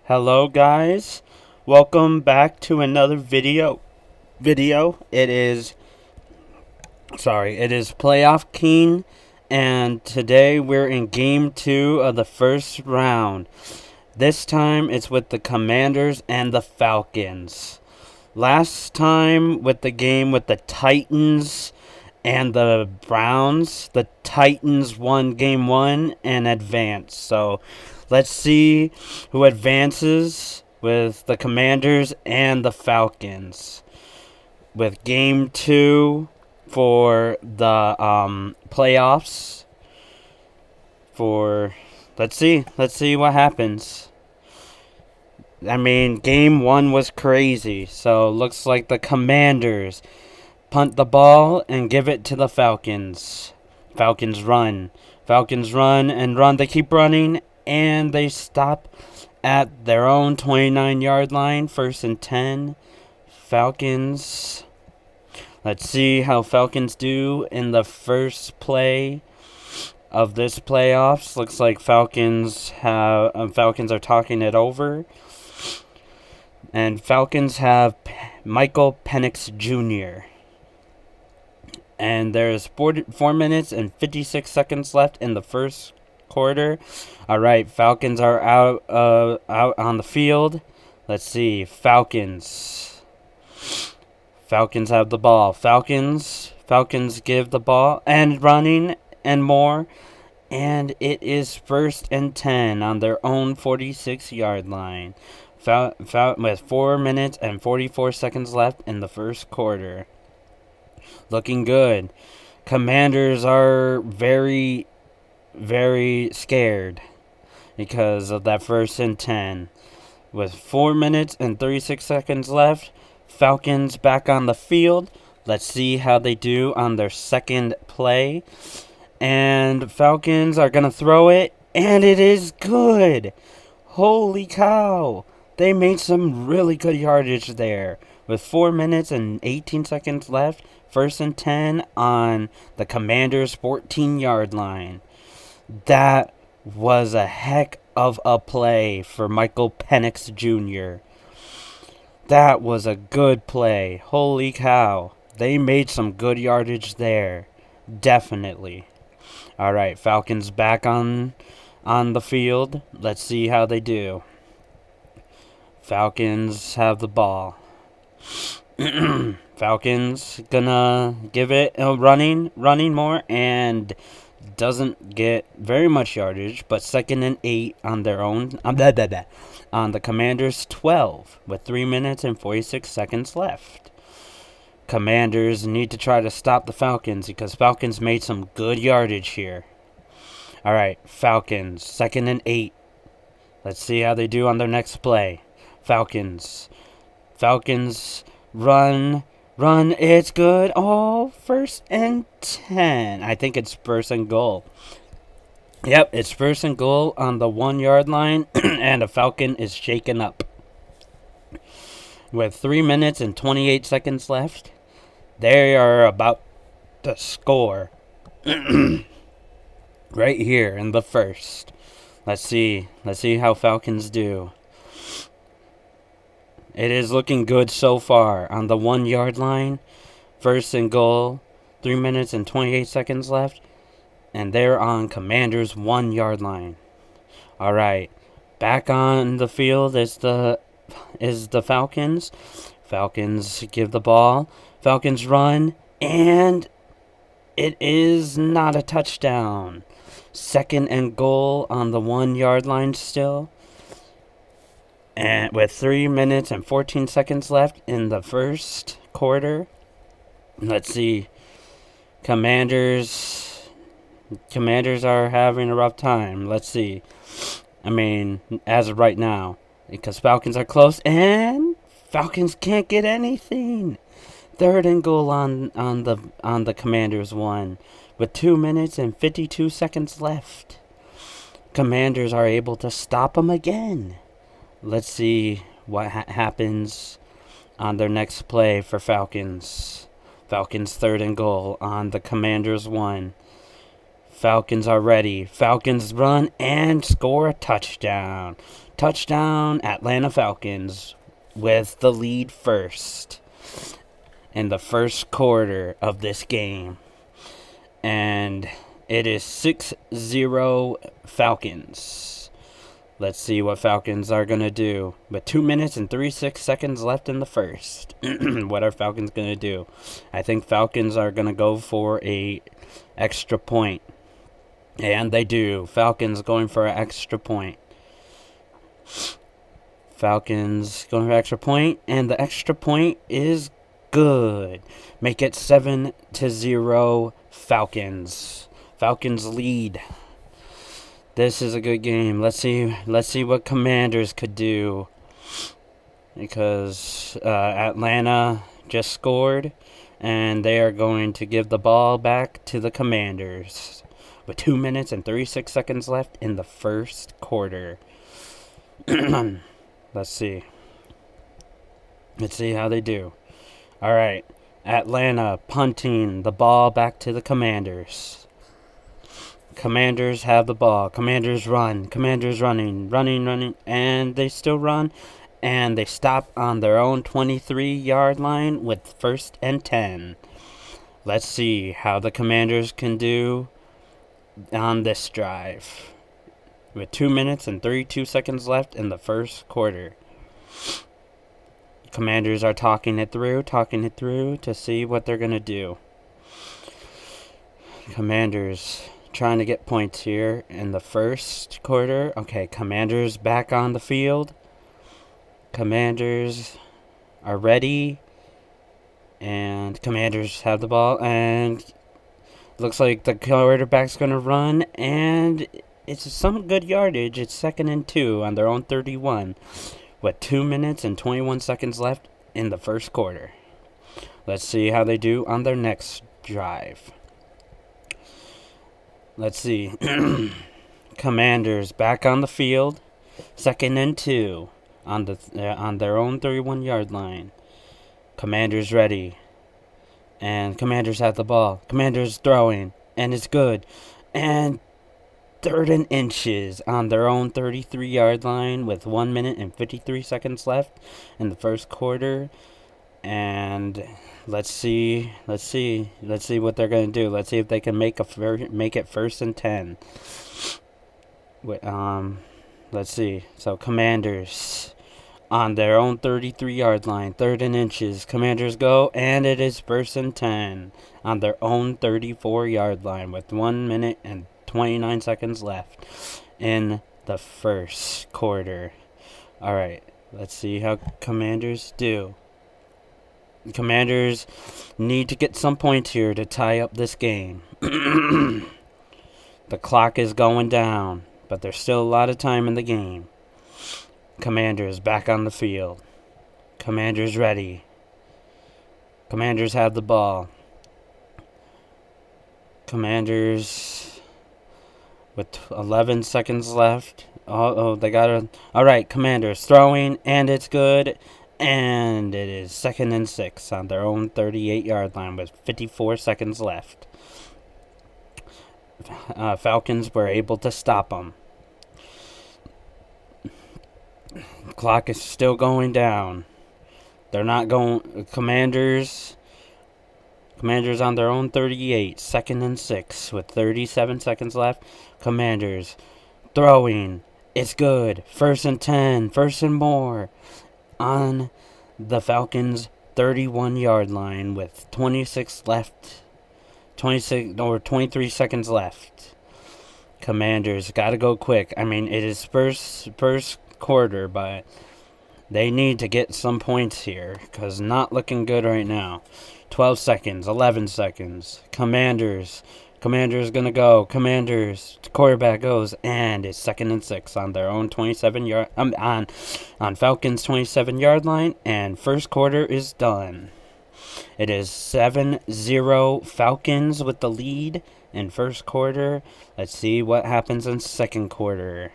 Hello guys, welcome back to another video. It is Playoff King, and today we're in game 2 of the first round. This time it's with the Commanders and the Falcons. Last time with the game with the Titans and the Browns, the Titans won game 1 and advanced. So let's see who advances with the Commanders and the Falcons. With game 2 for the playoffs. Let's see what happens. I mean, game 1 was crazy, so looks like the Commanders punt the ball and give it to the Falcons. Falcons run and run. They keep running and they stop at their own 29-yard line. 1st and 10. Falcons. Let's see how Falcons do in the first play of this playoffs. Looks like Falcons are talking it over. And Falcons have Michael Penix Jr. And there's 4 minutes and 56 seconds left in the first quarter. All right, Falcons are out on the field. Let's see, Falcons have the ball. Falcons give the ball and running and more. And it is 1st and 10 on their own 46-yard line. With 4 minutes and 44 seconds left in the first quarter. Looking good. Commanders are very, very scared because of that 1st and 10. With 4 minutes and 36 seconds left, Falcons back on the field. Let's see how they do on their second play. And Falcons are going to throw it, and it is good. Holy cow. They made some really good yardage there. With 4 minutes and 18 seconds left, 1st and 10 on the Commanders' 14-yard line. That was a heck of a play for Michael Penix Jr. That was a good play. Holy cow. They made some good yardage there. Definitely. All right, Falcons back on the field. Let's see how they do. Falcons have the ball. Falcons gonna give it a running more, and doesn't get very much yardage, but 2nd and 8 on their own on the Commanders' 12 with 3 minutes and 46 seconds left. Commanders need to try to stop the Falcons because Falcons made some good yardage here. All right, Falcons 2nd and 8. Let's see how they do on their next play. Falcons run, it's good. Oh, 1st and 10. I think it's 1st and goal. Yep, it's 1st and goal on the 1-yard line, and a Falcon is shaken up. With 3 minutes and 28 seconds left, they are about to score. Right here in the first. Let's see how Falcons do. It is looking good so far. On the 1-yard line, 1st and goal, 3 minutes and 28 seconds left. And they're on Commanders' 1-yard line. All right, back on the field is the Falcons. Falcons give the ball. Falcons run, and it is not a touchdown. 2nd and goal on the 1-yard line still. And with 3 minutes and 14 seconds left in the first quarter. Let's see. Commanders are having a rough time. Let's see. I mean, as of right now. Because Falcons are close. And Falcons can't get anything. 3rd and goal on the Commanders 1. With 2 minutes and 52 seconds left. Commanders are able to stop them again. Let's see what happens on their next play for Falcons. Falcons 3rd and goal on the Commanders 1. Falcons are ready. Falcons run and score a touchdown. Touchdown, Atlanta Falcons with the lead first in the first quarter of this game. And it is 6-0 Falcons. Let's see what Falcons are going to do. With 2 minutes and 36 seconds left in the first. What are Falcons going to do? I think Falcons are going to go for a extra point. And they do. Falcons going for an extra point. Falcons going for an extra point. And the extra point is good. Make it 7-0 Falcons. Falcons lead. This is a good game. Let's see what Commanders could do. Because Atlanta just scored. And they are going to give the ball back to the Commanders. With 2 minutes and 36 seconds left in the first quarter. Let's see. Let's see how they do. Alright. Atlanta punting the ball back to the Commanders. Commanders have the ball. Commanders run. Commanders running. And they still run. And they stop on their own 23-yard line with 1st and 10. Let's see how the Commanders can do on this drive. With 2 minutes and 32 seconds left in the first quarter. Commanders are talking it through to see what they're going to do. Commanders trying to get points here in the first quarter. Okay, Commanders back on the field. Commanders are ready. And Commanders have the ball. And looks like the quarterback's going to run. And it's some good yardage. It's 2nd and 2 on their own 31. With 2 minutes and 21 seconds left in the first quarter. Let's see how they do on their next drive. Let's see. Commanders back on the field. 2nd and 2 on their own 31-yard line. Commanders ready. And Commanders have the ball. Commanders throwing. And it's good. And 3rd and inches on their own 33-yard line with 1 minute and 53 seconds left in the first quarter. And let's see what they're going to do. Let's see if they can make it 1st and 10. Let's see. So Commanders on their own 33-yard line, 3rd and inches. Commanders go, and it is 1st and 10 on their own 34-yard line with 1 minute and 29 seconds left in the first quarter. Alright, let's see how Commanders do. Commanders need to get some points here to tie up this game. The clock is going down, but there's still a lot of time in the game. Commanders back on the field. Commanders ready. Commanders have the ball. Commanders with 11 seconds left. They got it. Alright, Commanders throwing, and it's good. And it is 2nd and 6 on their own 38-yard line with 54 seconds left. Falcons were able to stop them. Clock is still going down. They're not going. Commanders on their own 38. 2nd and 6 with 37 seconds left. Commanders throwing. It's good. 1st and 10. 1st and more. On the Falcons' 31-yard line with 26 left. 23 seconds left. Commanders got to go quick. I mean, it is first quarter, but they need to get some points here because not looking good right now. 12 seconds, 11 seconds. Commanders gonna go. Commanders, quarterback goes, and it's 2nd and 6 on their own 27-yard on Falcons' 27-yard line, and first quarter is done. It is 7-0 Falcons with the lead in first quarter. Let's see what happens in second quarter.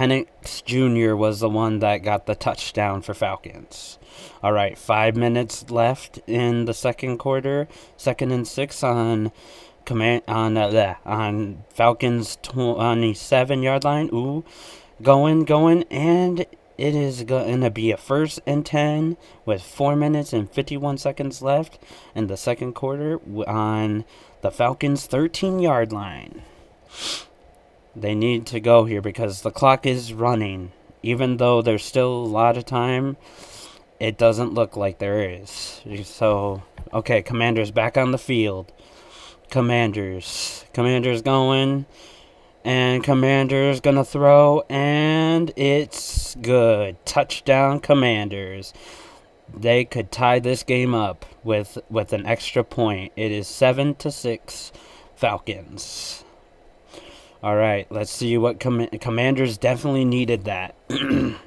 Penix Jr. was the one that got the touchdown for Falcons. All right, 5 minutes left in the second quarter. 2nd and 6 on Falcons 27-yard line. Ooh, going, and it is going to be a 1st and 10 with 4 minutes and 51 seconds left in the second quarter on the Falcons 13-yard line. They need to go here because the clock is running. Even though there's still a lot of time, it doesn't look like there is. So, okay, Commanders back on the field. Commanders going, and Commanders gonna throw, and it's good. Touchdown, Commanders. They could tie this game up with an extra point. It is 7-6 Falcons. All right, let's see what Commanders definitely needed that. I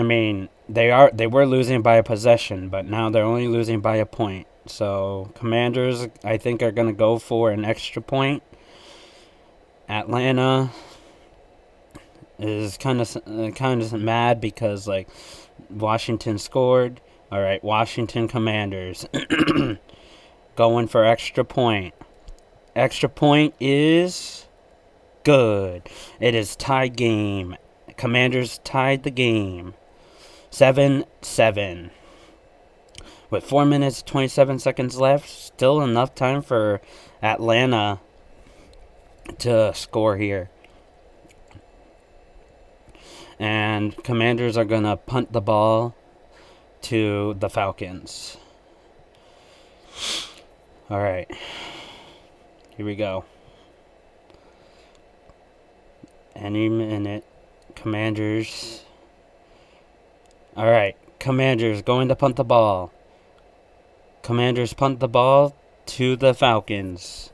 mean, they were losing by a possession, but now they're only losing by a point. So Commanders, I think, are going to go for an extra point. Atlanta is kind of mad because like Washington scored. All right, Washington Commanders going for extra point. Extra point is good. It is tied game. Commanders tied the game. 7-7. With 4 minutes, 27 seconds left, still enough time for Atlanta to score here. And Commanders are going to punt the ball to the Falcons. All right. Here we go. Any minute. Commanders. All right. Commanders going to punt the ball. Commanders punt the ball to the Falcons.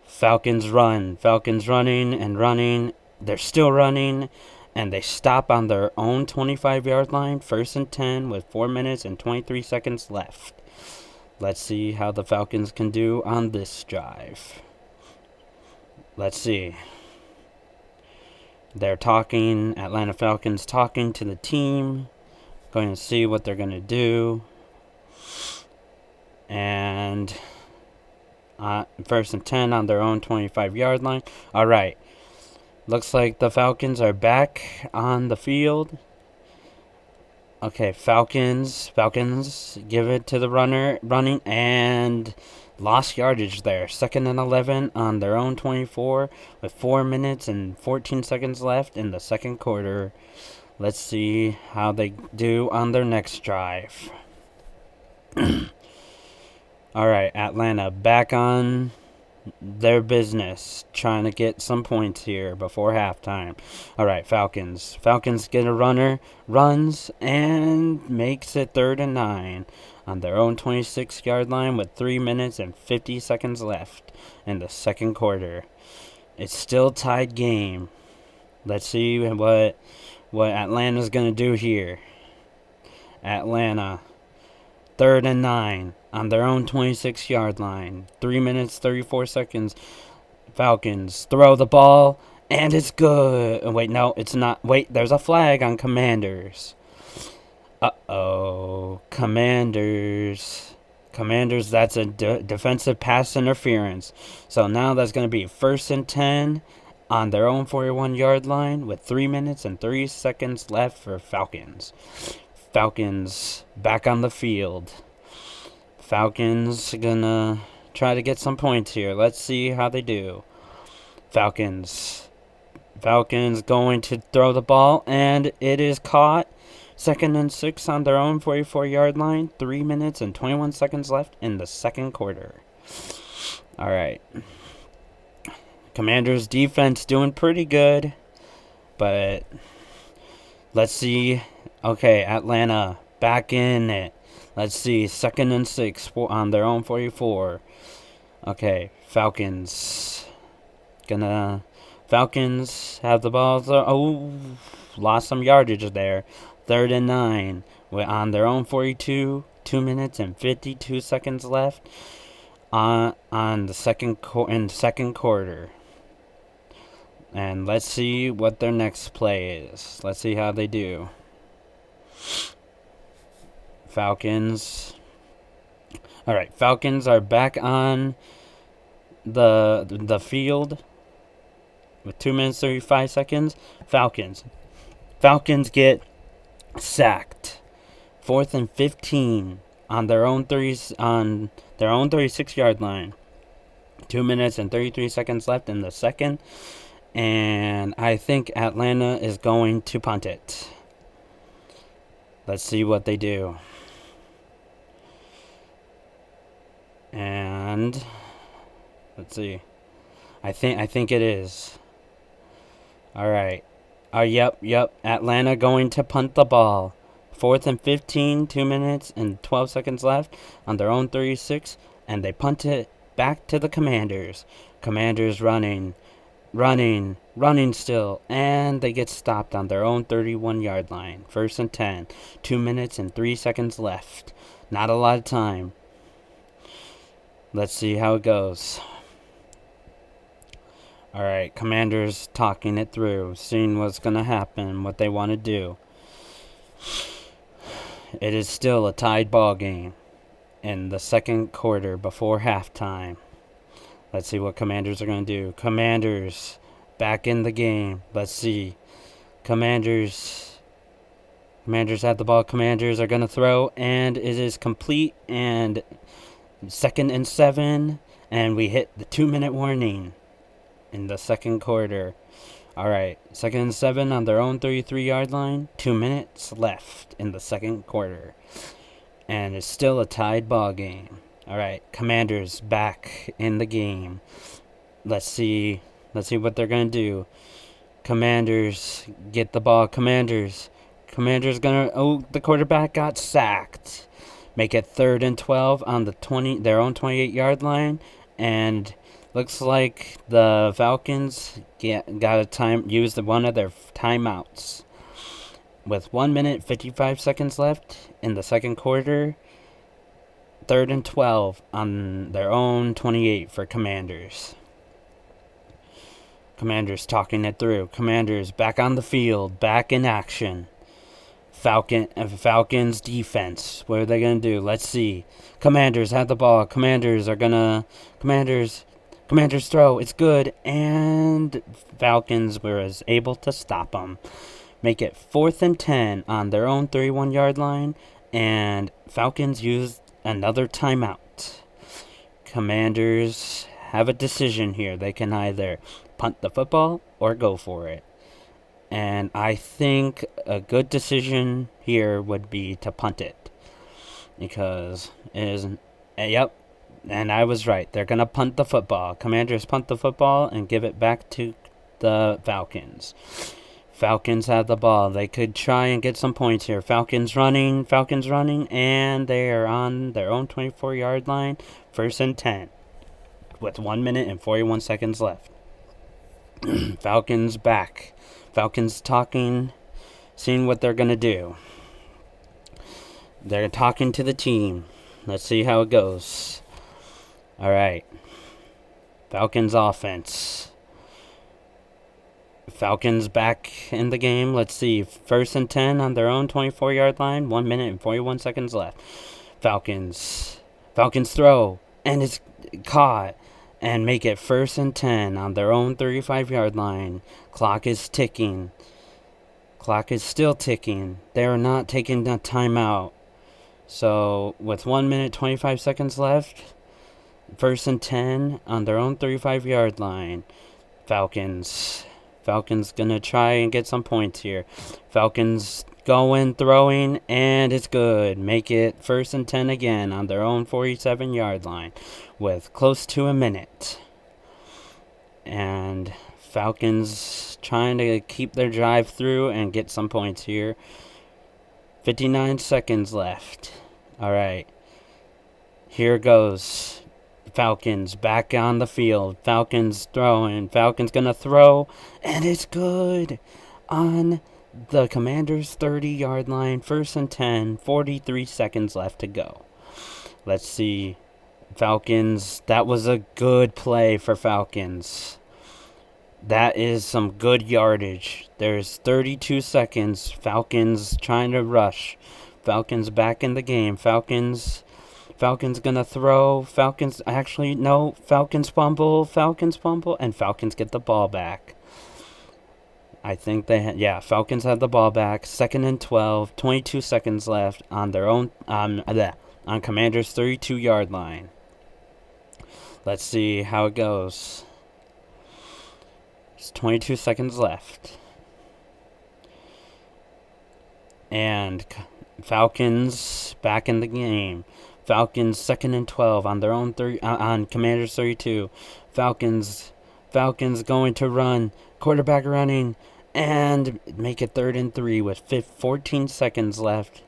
Falcons run. Falcons running and running. They're still running. And they stop on their own 25-yard line. 1st and 10 with 4 minutes and 23 seconds left. Let's see how the Falcons can do on this drive. Let's see. They're talking. Atlanta Falcons talking to the team. Going to see what they're going to do. And 1st and 10 on their own 25-yard line. All right. Looks like the Falcons are back on the field. Okay, Falcons give it to the runner, running, and lost yardage there. 2nd and 11 on their own 24 with 4 minutes and 14 seconds left in the second quarter. Let's see how they do on their next drive. All right, Atlanta back on their business, trying to get some points here before halftime. All right, Falcons get a runner, runs, and makes it 3rd and 9 on their own 26-yard line with 3 minutes and 50 seconds left in the second quarter. It's still tied game. Let's see what Atlanta's going to do here. Atlanta, 3rd and 9 on their own 26-yard line. 3 minutes, 34 seconds. Falcons throw the ball, and it's good. Wait, no, it's not. Wait, there's a flag on Commanders. Uh-oh. Commanders, that's a defensive pass interference. So now that's going to be 1st and 10 on their own 41-yard line with 3 minutes and 3 seconds left for Falcons. Falcons back on the field. Falcons gonna try to get some points here. Let's see how they do. Falcons going to throw the ball, and it is caught. 2nd and 6 on their own 44-yard line. 3 minutes and 21 seconds left in the second quarter. All right. Commanders defense doing pretty good, but let's see. Okay, Atlanta back in it. Let's see, 2nd and 6 on their own 44. Okay, Falcons have the ball. Oh, lost some yardage there. 3rd and 9 on their own 42. 2 minutes and 52 seconds left on the second quarter. And let's see what their next play is. Let's see how they do. Falcons. All right, Falcons are back on the field with 2 minutes 35 seconds. Falcons get sacked. 4th and 15 on their own 36-yard line. 2 minutes and 33 seconds left in the second. And I think Atlanta is going to punt it. Let's see what they do. And let's see. I think it is. All right. Yep. Atlanta going to punt the ball. 4th and 15, 2 minutes and 12 seconds left on their own 36, and they punt it back to the Commanders. Commanders running still, and they get stopped on their own 31-yard line. 1st and 10, 2 minutes and 3 seconds left. Not a lot of time. Let's see how it goes. All right, Commanders talking it through, seeing what's going to happen, what they want to do. It is still a tied ball game in the second quarter before halftime. Let's see what Commanders are going to do. Commanders back in the game. Let's see. Commanders have the ball. Commanders are going to throw, and it is complete. And 2nd and 7, and we hit the 2-minute warning in the second quarter. All right, 2nd and 7 on their own 33-yard line. 2 minutes left in the second quarter, and it's still a tied ball game. All right, Commanders back in the game. Let's see what they're gonna do. Commanders get the ball. Commanders gonna. Oh, the quarterback got sacked. Make it 3rd and 12 on their own 28-yard line, and looks like used one of their timeouts. With 1 minute 55 seconds left in the second quarter, 3rd and 12 on their own 28 for Commanders. Commanders talking it through. Commanders back on the field, back in action. Falcons defense. What are they going to do? Let's see. Commanders have the ball. Commanders throw. It's good. And Falcons was able to stop them. Make it 4th and 10 on their own 31-yard line. And Falcons used another timeout. Commanders have a decision here. They can either punt the football or go for it. And I think a good decision here would be to punt it. Because it is... Yep. And I was right. They're going to punt the football. Commanders punt the football and give it back to the Falcons. Falcons have the ball. They could try and get some points here. Falcons running. And they are on their own 24-yard line. 1st and 10. With 1 minute and 41 seconds left. Falcons back. Falcons talking, seeing what they're going to do. They're talking to the team. Let's see how it goes. All right. Falcons offense. Falcons back in the game. Let's see. 1st and 10 on their own 24-yard line. 1 minute and 41 seconds left. Falcons throw, and it's caught. And make it 1st and 10 on their own 35-yard line. Clock is ticking. Clock is still ticking. They are not taking the timeout. So, with 1 minute 25 seconds left, 1st and 10 on their own 35-yard line. Falcons gonna try and get some points here. Falcons going, throwing, and it's good. Make it 1st and 10 again on their own 47-yard line with close to a minute. And Falcons trying to keep their drive through and get some points here. 59 seconds left. All right. Here goes. Falcons back on the field. Falcons throwing. Falcons gonna throw, and it's good on the Commanders' 30-yard line. 1st and 10. 43 seconds left to go. Let's see. Falcons. That was a good play for Falcons. That is some good yardage. There's 32 seconds. Falcons trying to rush. Falcons back in the game. Falcons gonna throw. Falcons actually no. Falcons fumble. And Falcons get the ball back. I think Falcons had the ball back. 2nd and 12. 22 seconds left on their own on Commanders' 32-yard line. Let's see how it goes. There's 22 seconds left. And Falcons back in the game. Falcons 2nd and 12 on their own on Commanders 32. Falcons going to run. Quarterback running and make it 3rd and 3 with 14 seconds left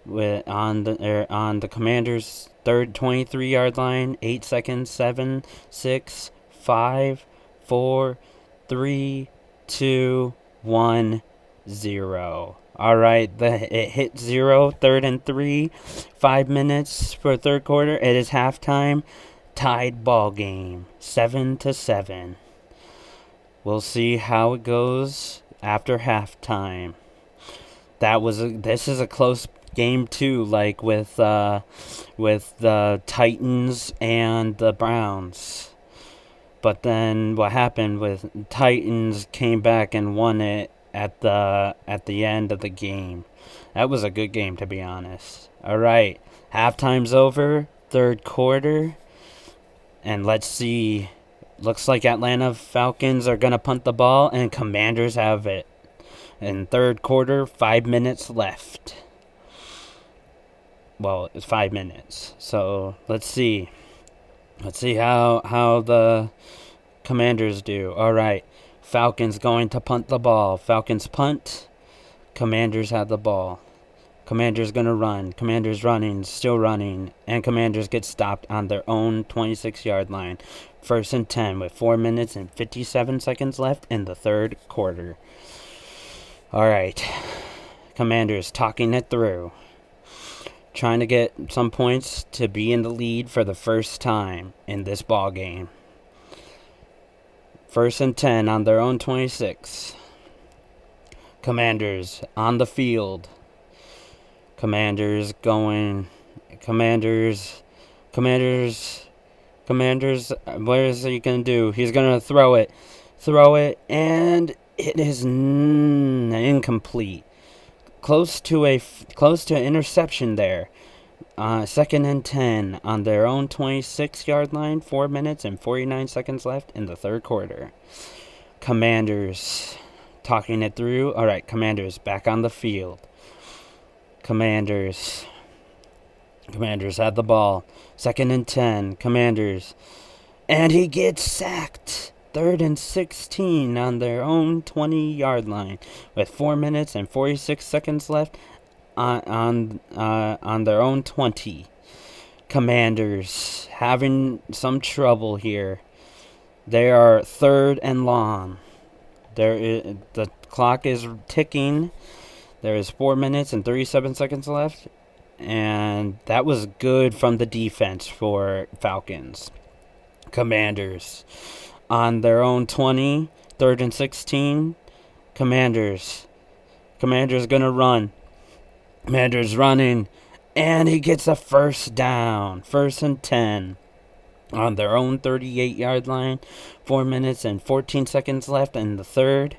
on the Commanders' 23-yard line. 8 seconds. 7, 6, 5, 4, 3, 2, 1, 0. All right, it hit 0. 3rd and 3. 5 minutes for third quarter. It is halftime. Tied ball game. 7-7. We'll see how it goes after halftime. This is a close game too, like with the Titans and the Browns. But then what happened with Titans came back and won it at the end of the game. That was a good game, to be honest. All right, halftime's over, third quarter, and let's see. Looks like Atlanta Falcons are gonna punt the ball, and Commanders have it. In third quarter, 5 minutes left. Well, it's 5 minutes. So let's see. Let's see how the Commanders do. All right. Falcons going to punt the ball. Falcons punt. Commanders have the ball. Commanders going to run. Commanders running, still running. And Commanders get stopped on their own 26-yard line. 1st and 10 with 4 minutes and 57 seconds left in the third quarter. All right. Commanders talking it through. Trying to get some points to be in the lead for the first time in this ball game. 1st and 10 on their own 26. Commanders on the field. Commanders going. Commanders. What is he going to do? He's going to throw it. And it is incomplete. Close to an interception there. 2nd and 10 on their own 26-yard line. 4 minutes and 49 seconds left in the third quarter. Commanders talking it through. All right, Commanders back on the field. Commanders had the ball. 2nd and 10. Commanders. And he gets sacked. 3rd and 16 on their own 20-yard line with 4 minutes and 46 seconds left on their own 20. Commanders having some trouble here. They are 3rd and long. The clock is ticking. There is 4 minutes and 37 seconds left. And that was good from the defense for Falcons. Commanders on their own 20, 3rd and 16. Commanders gonna run. Commanders running, and he gets a first down. 1st and 10 on their own 38-yard line. 4 minutes and 14 seconds left in the third,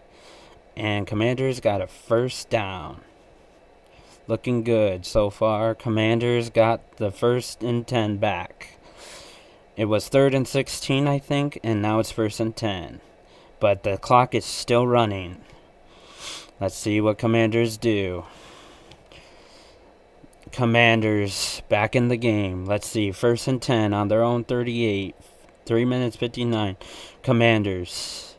and Commanders got a first down. Looking good so far. Commanders got the 1st and 10 back. It was 3rd and 16, I think, and now it's 1st and 10. But the clock is still running. Let's see what Commanders do. Commanders back in the game. Let's see. 1st and 10 on their own 38. 3 minutes 59. Commanders.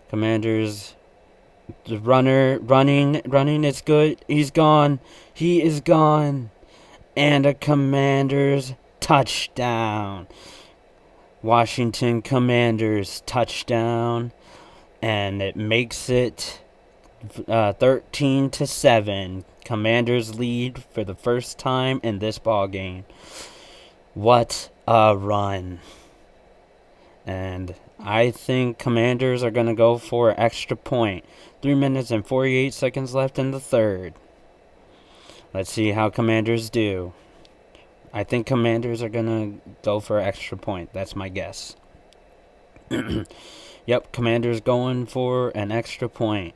The runner running. It's good. He's gone. He is gone. And a Commanders touchdown. Washington Commanders touchdown, and it makes it 13-7. Commanders lead for the first time in this ball game. What a run! And I think Commanders are going to go for an extra point. 3 minutes and 48 seconds left in the third. Let's see how Commanders do. I think Commanders are going to go for an extra point. That's my guess. Yep, Commanders going for an extra point.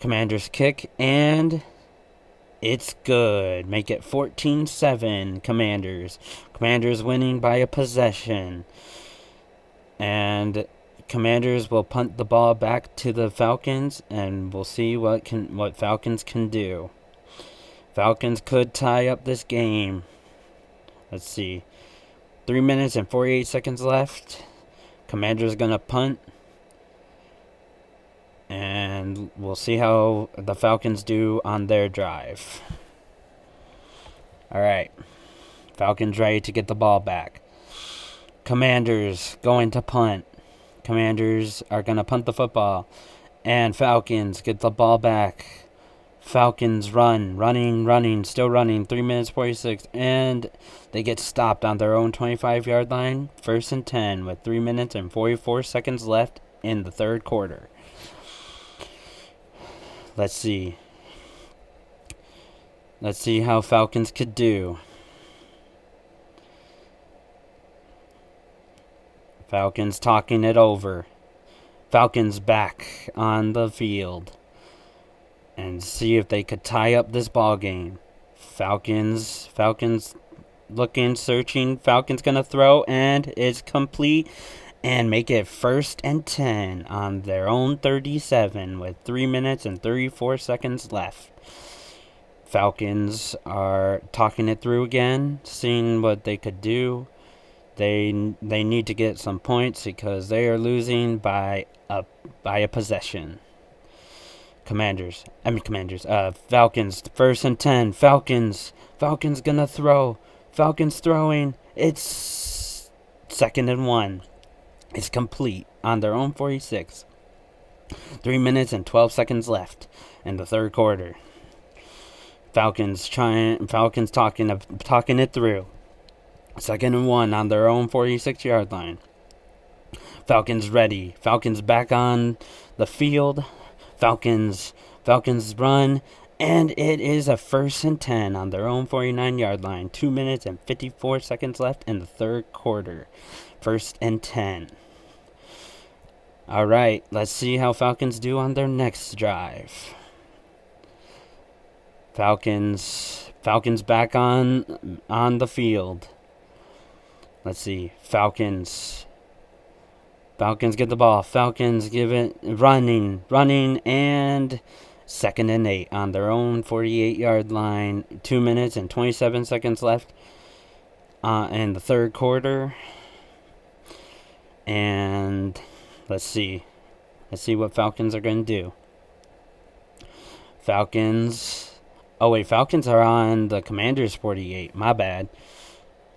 Commanders kick, and it's good. Make it 14-7, Commanders. Commanders winning by a possession. And Commanders will punt the ball back to the Falcons, and we'll see what Falcons can do. Falcons could tie up this game. Let's see. 3 minutes and 48 seconds left. Commanders gonna punt. And we'll see how the Falcons do on their drive. Alright. Falcons ready to get the ball back. Commanders going to punt. Commanders are going to punt the football. And Falcons get the ball back. Falcons running, still running. 3 minutes 46. And they get stopped on their own 25-yard line. 1st and 10 with 3 minutes and 44 seconds left in the third quarter. Let's see. Let's see how Falcons could do. Falcons talking it over. Falcons back on the field. And see if they could tie up this ball game. Falcons looking, searching. Falcons gonna throw, and it's complete. And make it 1st and 10 on their own 37 with 3 minutes and 34 seconds left. Falcons are talking it through again, seeing what they could do. They need to get some points because they are losing by a possession. Falcons, 1st and 10. Falcons gonna throw. Falcons throwing. It's 2nd and 1. It's complete on their own 46. 3 minutes and 12 seconds left in the third quarter. Falcons talking it through. 2nd and 1 on their own 46-yard line. Falcons ready. Falcons back on the field. Falcons run. And it is a 1st and 10 on their own 49-yard line. 2 minutes and 54 seconds left in the third quarter. 1st and 10. All right, let's see how Falcons do on their next drive. Falcons back on the field. Let's see. Falcons get the ball. Falcons give it running, and 2nd and 8 on their own 48-yard line. 2 minutes and 27 seconds left in the third quarter. And let's see what Falcons are going to do. Falcons are on the Commanders 48. My bad.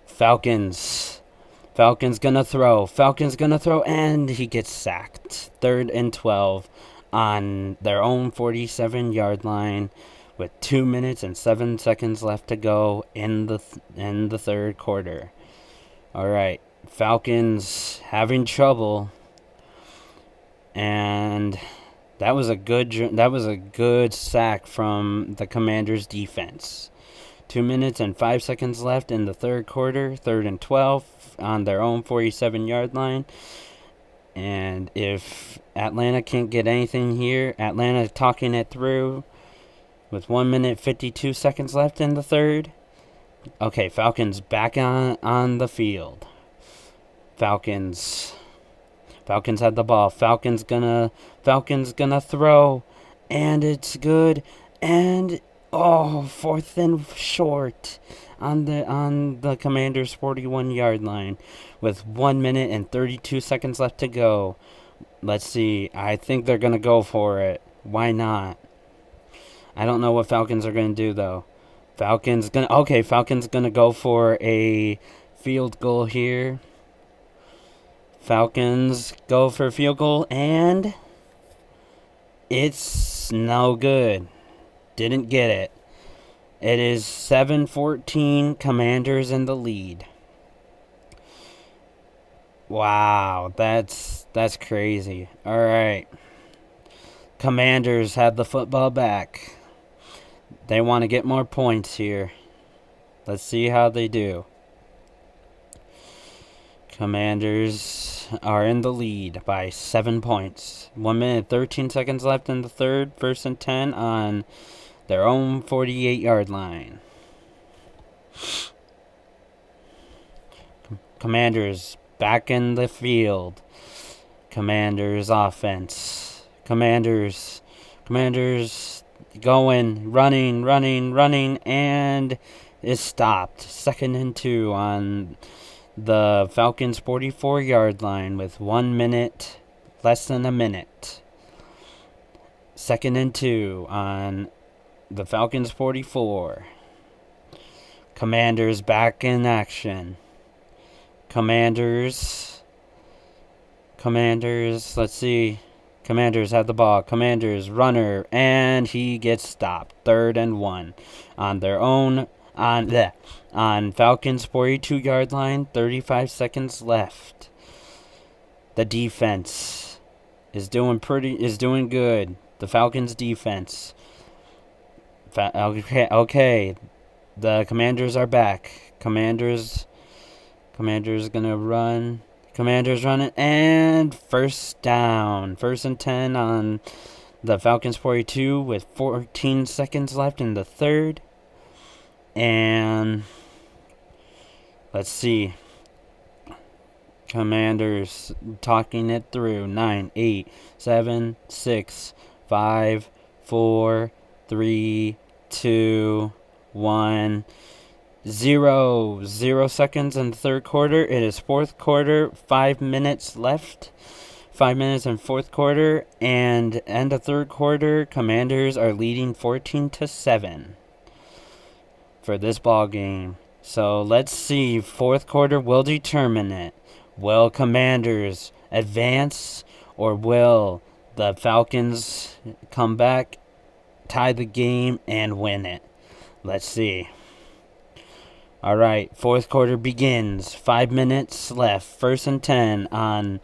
Falcons gonna throw, and he gets sacked. 3rd and 12 on their own 47-yard line with 2 minutes and 7 seconds left to go in the third quarter. All right, Falcons having trouble, and that was a good sack from the Commanders' defense. 2 minutes and 5 seconds left in the third quarter. 3rd and 12 on their own 47-yard line. And if Atlanta can't get anything here, Atlanta talking it through with 1 minute 52 seconds left in the third. Okay, Falcons back on the field. Falcons had the ball. Falcons gonna throw, and it's good. And 4th and short on the Commanders' 41-yard line with 1 minute and 32 seconds left to go. Let's see. I think they're gonna go for it. Why not? I don't know what Falcons are gonna do though. Falcons gonna go for a field goal here. Falcons go for a field goal, and it's no good. Didn't get it. It is 7-14, Commanders in the lead. Wow, that's crazy. All right. Commanders have the football back. They want to get more points here. Let's see how they do. Commanders are in the lead by 7 points. 1 minute, 13 seconds left in the third. First and 10 on their own 48-yard line. Commanders back in the field. Commanders offense. Commanders going, running, and is stopped. 2nd and 2 on the Falcons' 44-yard line with 1 minute, less than a minute. 2nd and 2 on the Falcons' 44. Commanders back in action. Commanders, let's see. Commanders have the ball. Commanders runner, and he gets stopped. 3rd and 1 on their own on Falcons 42-yard line. 35 seconds left. The defense is doing good. The Falcons defense. Okay. The Commanders are back. Commanders gonna run. Commanders running, and first down. 1st and 10 on the Falcons 42 with 14 seconds left in the third. And let's see. Commanders talking it through. 9, 8, 7, 6, 5, 4, 3, 2, 1. 0 seconds in the third quarter. It is fourth quarter. 5 minutes left. 5 minutes in fourth quarter, and end of third quarter. Commanders are leading 14-7 for this ball game. So let's see. Fourth quarter will determine it. Will Commanders advance, or will the Falcons come back, tie the game, and win it? Let's see. All right, fourth quarter begins. 5 minutes left. 1st and 10 on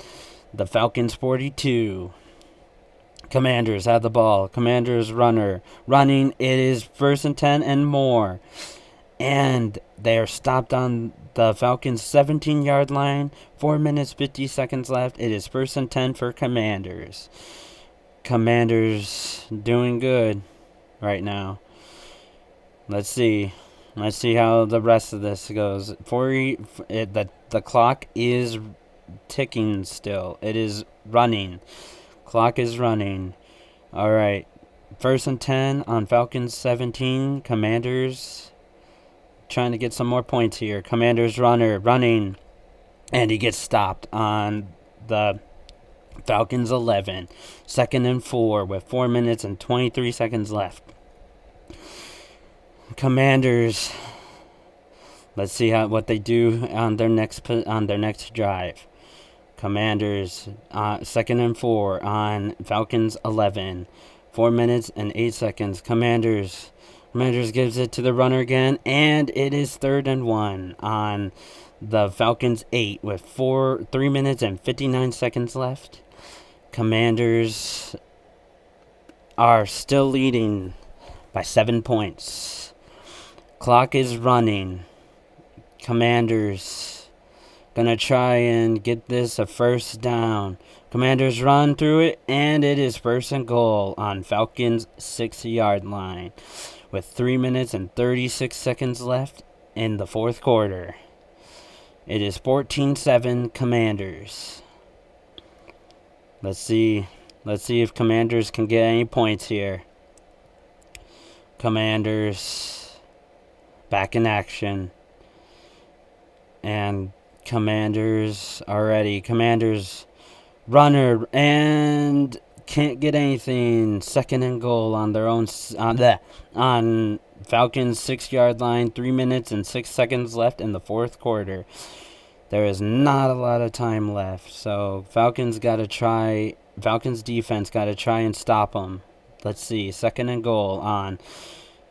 the Falcons 42. Commanders have the ball. Commanders running. It is 1st and 10 and more. And they are stopped on the Falcons 17-yard line. 4 minutes, 50 seconds left. It is 1st and 10 for Commanders. Commanders doing good right now. Let's see how the rest of this goes. The clock is ticking still. It is running. Clock is running. All right. 1st and 10 on Falcons 17. Commanders trying to get some more points here. Commanders running. And he gets stopped on the Falcons 11. 2nd and 4 with 4 minutes and 23 seconds left. Commanders, let's see what they do on their next drive. Commanders, 2nd and 4 on Falcons 11. 4 minutes and 8 seconds. Commanders gives it to the runner again, and it is 3rd and 1 on the Falcons 8 with 3 minutes and 59 seconds left. Commanders are still leading by 7 points. Clock is running. Commanders gonna try and get this a first down. Commanders run through it, and it is 1st and goal on Falcons 6-yard line with 3 minutes and 36 seconds left in the fourth quarter. It is 14-7 Commanders. Let's see if Commanders can get any points here. Commanders back in action. And Commanders are ready. Commanders runner, and can't get anything. 2nd and goal on their own on Falcons 6-yard line. 3 minutes and 6 seconds left in the fourth quarter. There is not a lot of time left, so Falcons defense got to try and stop them. Let's see. 2nd and goal on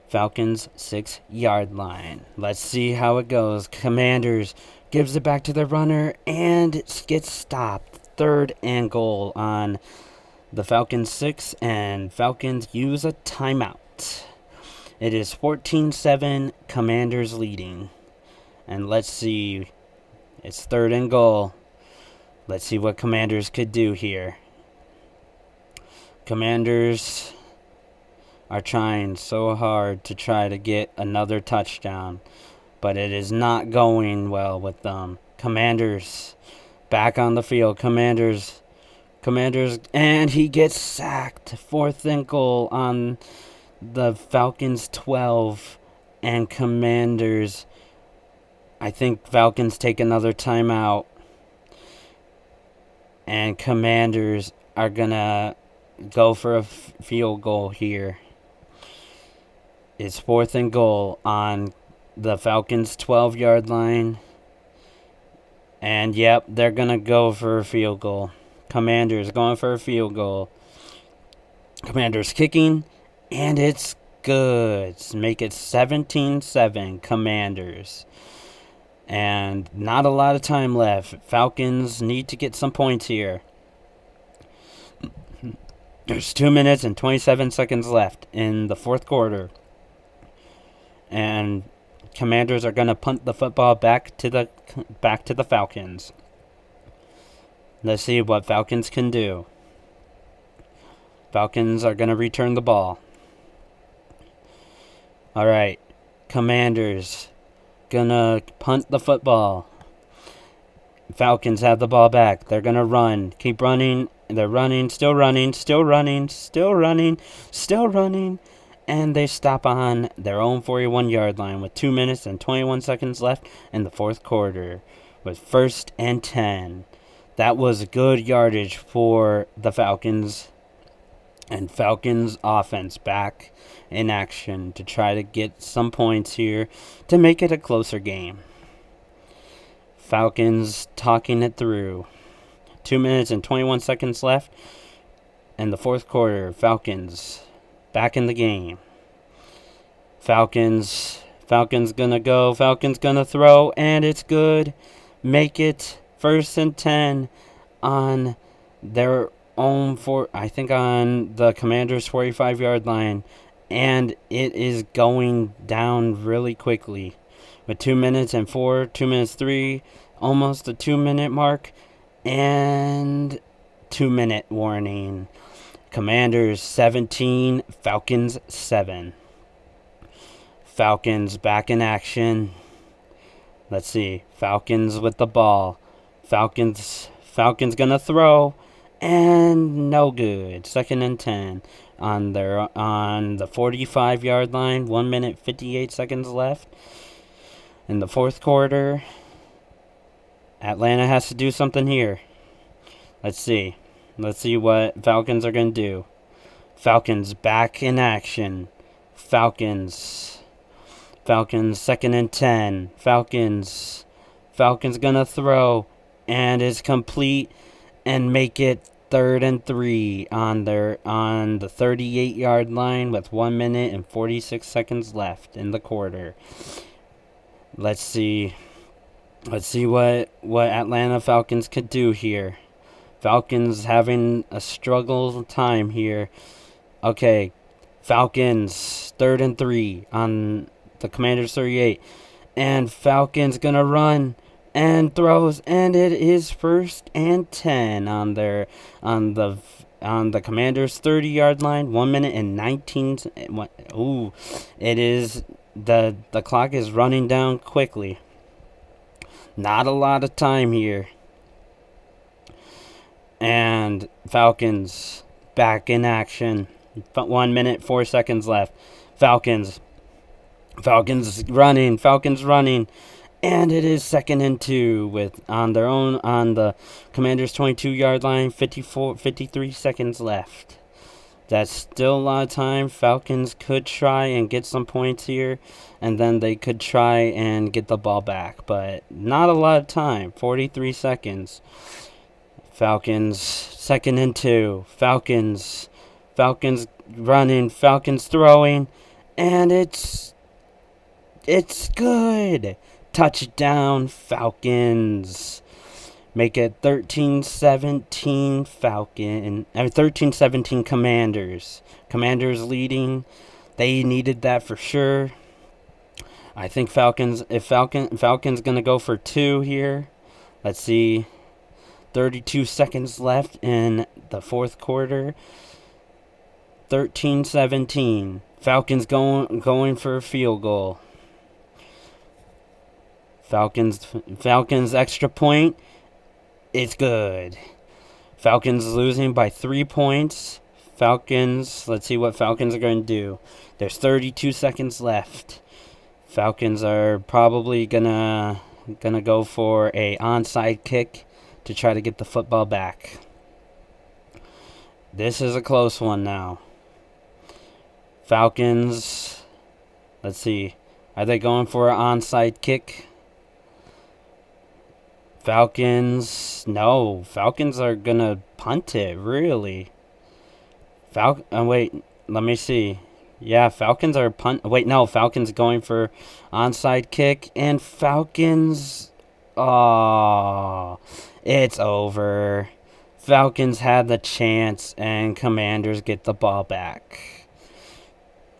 Falcons 6-yard line. Let's see how it goes. Commanders gives it back to the runner and it gets stopped. 3rd and goal on the Falcons 6, and Falcons use a timeout. It is 14-7, Commanders leading. And let's see, it's 3rd and goal. Let's see what Commanders could do here. Commanders are trying so hard to try to get another touchdown, but it is not going well with them. Commanders back on the field. Commanders, and he gets sacked. 4th and goal on the Falcons 12, and Commanders, I think Falcons take another timeout, and Commanders are gonna go for a field goal here. It's 4th and goal on the Falcons 12-yard line. And yep, they're going to go for a field goal. Commanders going for a field goal. Commanders kicking, and it's good. Make it 17-7, Commanders. And not a lot of time left. Falcons need to get some points here. There's 2 minutes and 27 seconds left in the 4th quarter. And Commanders are going to punt the football back to the Falcons. Let's see what Falcons can do. Falcons are going to return the ball. All right. Commanders going to punt the football. Falcons have the ball back. They're going to run. Keep running. They're running, still running. And they stop on their own 41-yard line with 2 minutes and 21 seconds left in the 4th quarter with 1st and 10. That was good yardage for the Falcons. And Falcons offense back in action to try to get some points here to make it a closer game. Falcons talking it through. 2 minutes and 21 seconds left in the 4th quarter. Falcons back in the game. Falcons gonna go. Falcons gonna throw, and it's good. Make it 1st and 10 on their own on the Commanders' 45-yard line, and it is going down really quickly with 2 minutes and 4, 2 minutes 3, almost the 2-minute mark, and 2-minute warning. Commanders 17, Falcons 7. Falcons back in action. Let's see. Falcons with the ball. Falcons gonna throw, and no good. 2nd and 10 on the 45-yard line. 1 minute 58 seconds left in the 4th quarter. Atlanta has to do something here. Let's see what Falcons are going to do. Falcons back in action. Falcons 2nd and 10. Falcons going to throw, and it's complete, and make it 3rd and 3 on the 38-yard line with 1 minute and 46 seconds left in the quarter. Let's see what Atlanta Falcons could do here. Falcons having a struggle time here. Okay, Falcons 3rd and 3 on the Commanders 38, and Falcons gonna run and throws, and it is 1st and 10 on the Commanders 30-yard line. 1 minute and 19. Ooh, it is the clock is running down quickly. Not a lot of time here. And Falcons back in action. 1 minute, 4 seconds left. Falcons running. And it is 2nd and 2 on the Commanders 22-yard line. 53 seconds left. That's still a lot of time. Falcons could try and get some points here, and then they could try and get the ball back, but not a lot of time. 43 seconds. Falcons 2nd and 2. Falcons running. Falcons throwing, And it's good. Touchdown, Falcons. Make it 13-17 Falcon. 13-17 Commanders. Commanders leading. They needed that for sure. I think Falcons gonna go for 2 here. Let's see. 32 seconds left in the fourth quarter. 13-17. Falcons going for a field goal. Falcons extra point. It's good. Falcons losing by 3 points. Falcons, let's see what Falcons are going to do. There's 32 seconds left. Falcons are probably gonna go for a onside kick to try to get the football back. This is a close one now. Falcons, let's see. Are they going for an onside kick? No. Falcons are going to punt it, really. Wait, let me see. Yeah, Falcons are Falcons going for onside kick. And Falcons, it's over. Falcons had the chance, and Commanders get the ball back.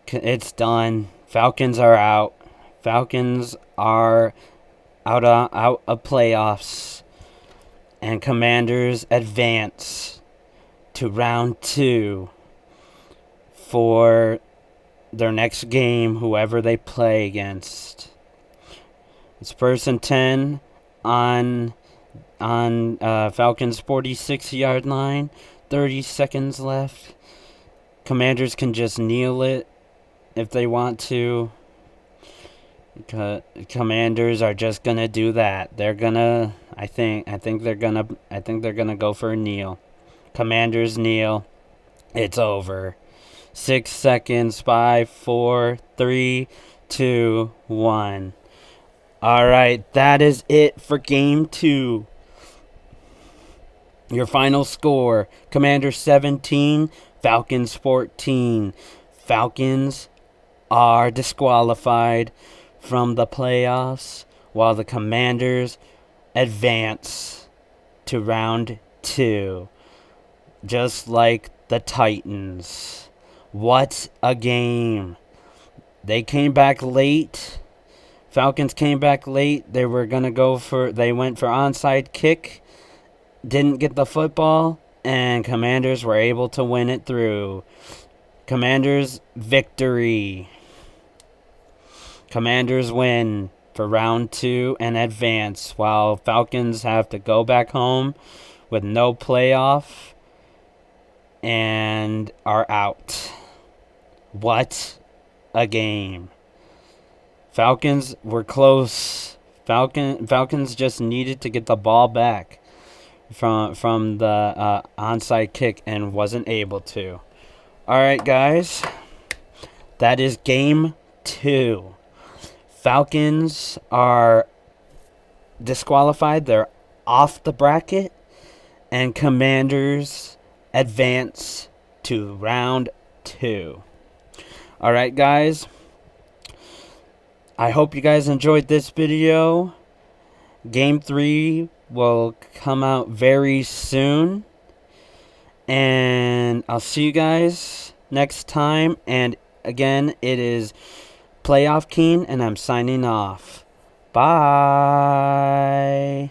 It's done. Falcons are out. Falcons are out of playoffs. And Commanders advance to round 2 for their next game, whoever they play against. It's 1st and 10 on Falcons' 46-yard line. 30 seconds left. Commanders can just kneel it if they want to. Commanders are just gonna do that. They're gonna. I think they're gonna go for a kneel. Commanders kneel. It's over. 6 seconds. 5, 4, 3, 2, 1. All right, that is it for game 2. Your final score: Commanders 17, Falcons 14. Falcons are disqualified from the playoffs, while the Commanders advance to round 2, just like the Titans. What a game. They came back late. Falcons came back late. They went for onside kick, didn't get the football, and Commanders were able to win it through. Commanders victory. Commanders win for round 2 and advance, while Falcons have to go back home with no playoff and are out. What a game. Falcons were close. Falcons just needed to get the ball back from the onside kick and wasn't able to. All right, guys. That is game 2. Falcons are disqualified. They're off the bracket. And Commanders advance to round 2. All right, guys. I hope you guys enjoyed this video. Game 3 will come out very soon. And I'll see you guys next time. And again, it is Playoff Keen, and I'm signing off. Bye.